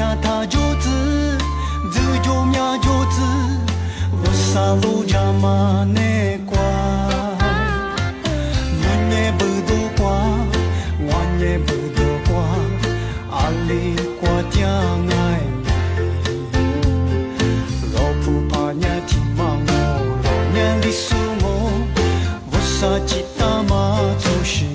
片他就子，只就苗就子，我啥路家嘛内瓜，你也不多瓜，我也不多瓜，阿里瓜将爱你，老不怕伢听嘛我，老伢里苏我，我啥记得嘛就是。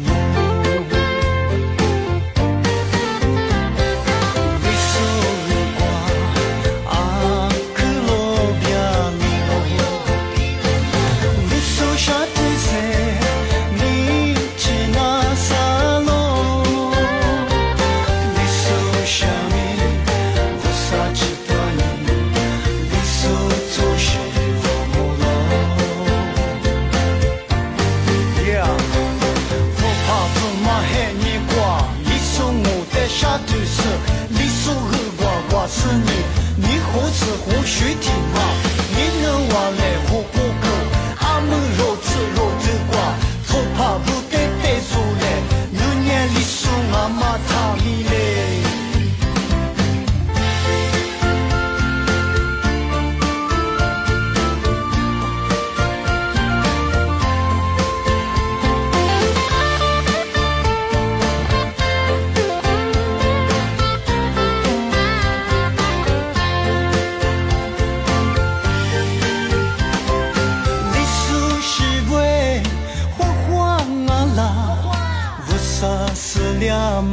是你，你何时或许听嘛？你能话来或不够，阿们肉吃肉子瓜，错怕不得得出来，牛年里送阿妈汤里来。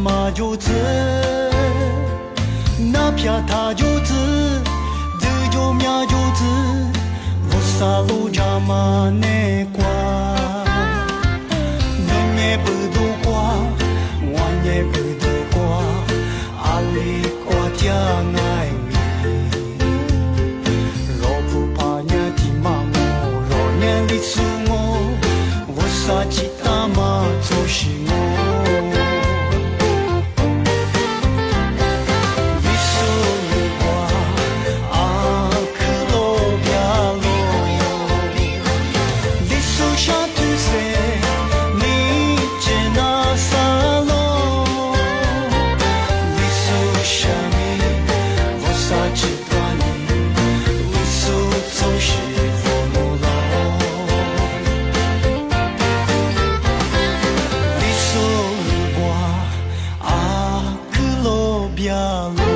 马就子，那片他就子，这就苗就子，我啥路家嘛内瓜，你也不多瓜，我也不多瓜，阿里瓜将爱你，老不怕伢的嘛我，老伢的是我，我啥记得嘛就是我。呀。